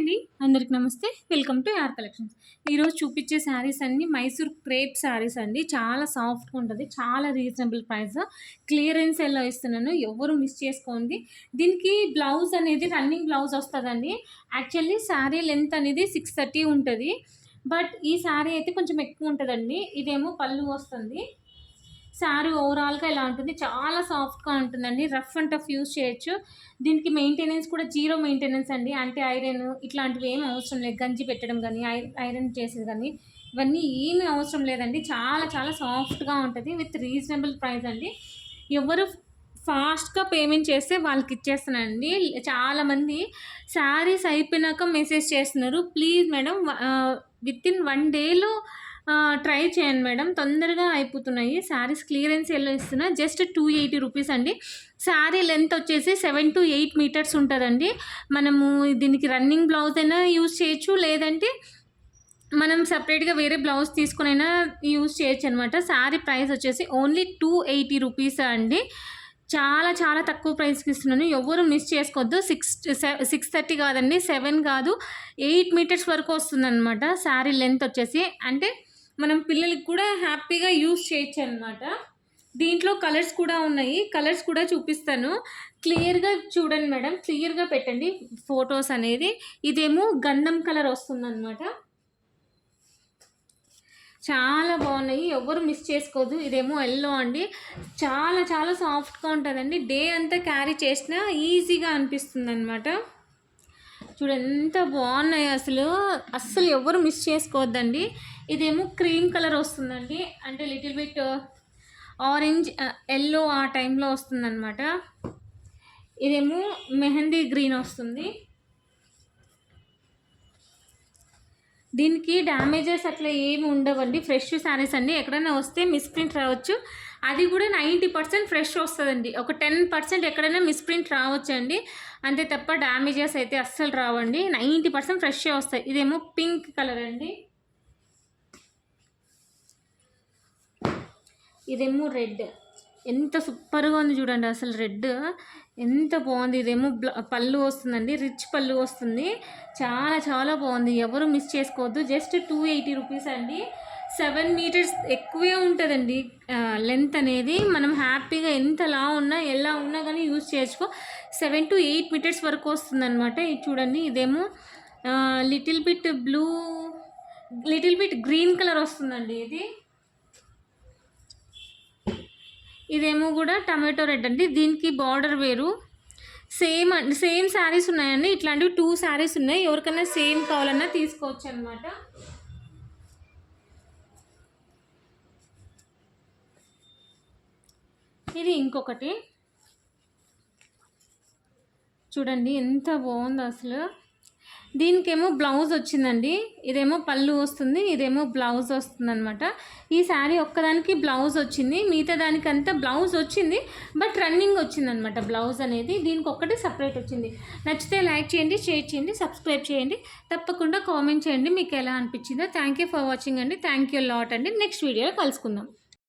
అండి, అందరికి నమస్తే. వెల్కమ్ టు యార్ కలెక్షన్స్. ఈరోజు చూపించే శారీస్ అన్ని మైసూర్ క్రేప్ శారీస్ అండి. చాలా సాఫ్ట్గా ఉంటుంది, చాలా రీజనబుల్ ప్రైస్. క్లియరెన్స్ ఎలా ఇస్తున్నాను, ఎవరు మిస్ చేసుకోండి. దీనికి బ్లౌజ్ అనేది రన్నింగ్ బ్లౌజ్ వస్తుందండి. యాక్చువల్లీ శారీ లెంత్ అనేది 630 ఉంటుంది, బట్ ఈ శారీ అయితే కొంచెం ఎక్కువ ఉంటుందండి. ఇదేమో పళ్ళు వస్తుంది. శారీ ఓవరాల్గా ఇలా ఉంటుంది, చాలా సాఫ్ట్గా ఉంటుందండి. రఫ్ అండ్ టఫ్ యూజ్ చేయొచ్చు. దీనికి మెయింటెనెన్స్ కూడా జీరో మెయింటెనెన్స్ అండి. అంటే ఐరన్ ఇట్లాంటివి ఏమి అవసరం లేదు. గంజి పెట్టడం కానీ ఐరన్ చేసేది కానీ ఇవన్నీ ఏమీ అవసరం లేదండి. చాలా చాలా సాఫ్ట్గా ఉంటుంది విత్ రీజనబుల్ ప్రైస్ అండి. ఎవరు ఫాస్ట్గా పేమెంట్ చేస్తే వాళ్ళకి ఇచ్చేస్తానండి. చాలామంది శారీస్ అయిపోయినాక మెసేజ్ చేస్తున్నారు. ప్లీజ్ మేడం, విత్ ఇన్ 1 డేలో ట్రై చేయండి మేడం, తొందరగా అయిపోతున్నాయి. శారీస్ క్లియరెన్స్ ఎలా ఇస్తున్నా, జస్ట్ 280 రూపీస్ అండి. శారీ లెంత్ వచ్చేసి 7 to 8 మీటర్స్ ఉంటుందండి. మనము దీనికి రన్నింగ్ బ్లౌజ్ అయినా యూజ్ చేయొచ్చు, లేదంటే మనం సపరేట్గా వేరే బ్లౌజ్ తీసుకునైనా యూజ్ చేయొచ్చు అనమాట. శారీ ప్రైస్ వచ్చేసి ఓన్లీ 280 రూపీస్ అండి. చాలా చాలా తక్కువ ప్రైస్కి ఇస్తున్నాను, ఎవరు మిస్ చేసుకోవద్దు. 630 కాదండి, 7 కాదు, 8 మీటర్స్ వరకు వస్తుంది అనమాట శారీ లెంత్ వచ్చేసి. అంటే మనం పిల్లలకి కూడా హ్యాపీగా యూజ్ చేయొచ్చు అనమాట. దీంట్లో కలర్స్ కూడా ఉన్నాయి, కలర్స్ కూడా చూపిస్తాను. క్లియర్గా చూడండి మేడం, క్లియర్గా పెట్టండి ఫొటోస్ అనేది. ఇదేమో గంధం కలర్ వస్తుంది అనమాట. చాలా బాగున్నాయి, ఎవరు మిస్ చేసుకోవద్దు. ఇదేమో ఎల్లో అండి, చాలా చాలా సాఫ్ట్గా ఉంటుందండి. డే అంతా క్యారీ చేసినా ఈజీగా అనిపిస్తుంది అనమాట. చూడండి ఎంత బాగున్నాయి, అస్సలు ఎవరు మిస్ చేసుకోవద్దండి. ఇదేమో క్రీమ్ కలర్ వస్తుందండి, అంటే లిటిల్ బిట్ ఆరెంజ్ ఎల్లో ఆ టైంలో వస్తుందన్నమాట. ఇదేమో మెహందీ గ్రీన్ వస్తుంది. దీనికి డ్యామేజెస్ అట్లా ఏమి ఉండవండి, ఫ్రెష్ శారీస్ అండి. ఎక్కడైనా వస్తే మిస్ప్రింట్ రావచ్చు, అది కూడా 90% ఫ్రెష్ వస్తుందండి. ఒక 10% ఎక్కడైనా మిస్ప్రింట్ రావచ్చండి, అంతే తప్ప డ్యామేజెస్ అయితే అస్సలు రావండి. 90% ఫ్రెష్ వస్తాయి. ఇదేమో పింక్ కలర్ అండి, ఇదేమో రెడ్. ఎంత సూపర్గా ఉంది చూడండి, అసలు రెడ్ ఎంత బాగుంది. ఇదేమో పళ్ళు వస్తుందండి, రిచ్ పళ్ళు వస్తుంది. చాలా చాలా బాగుంది, ఎవరు మిస్ చేసుకోవద్దు. జస్ట్ 280 రూపీస్ అండి. 7 మీటర్స్ ఎక్కువే ఉంటుందండి లెంత్ అనేది. మనం హ్యాపీగా ఎంత లా ఉన్నా ఎలా ఉన్నా కానీ యూజ్ చేసుకో. 7 to 8 మీటర్స్ వరకు వస్తుంది అనమాట. ఇది చూడండి, ఇదేమో little bit blue, little bit green colour వస్తుందండి. ఇదేమో కూడా టమాటో రెడ్ అండి. దీనికి బార్డర్ వేరు. సేమ్ శారీస్ ఉన్నాయండి, ఇట్లాంటివి 2 శారీస్ ఉన్నాయి. ఎవరికైనా సేమ్ కావాలన్నా తీసుకోవచ్చు అనమాట. ఇది ఇంకొకటి చూడండి, ఎంత బాగుందో అసలు. దీనికేమో బ్లౌజ్ వచ్చిందండి, ఇదేమో పళ్ళు వస్తుంది, ఇదేమో బ్లౌజ్ వస్తుంది అనమాట. ఈ శారీ ఒక్కదానికి బ్లౌజ్ వచ్చింది, మిగతా దానికంతా బ్లౌజ్ వచ్చింది, బట్ రన్నింగ్ వచ్చిందనమాట బ్లౌజ్ అనేది. దీనికి ఒక్కటి సపరేట్ వచ్చింది. నచ్చితే లైక్ చేయండి, షేర్ చేయండి, సబ్స్క్రైబ్ చేయండి, తప్పకుండా కామెంట్ చేయండి మీకు ఎలా అనిపించిందో. థ్యాంక్ యూ ఫర్ వాచింగ్ అండి. థ్యాంక్ యూ లాట్ అండి. నెక్స్ట్ వీడియోలో కలుసుకుందాం.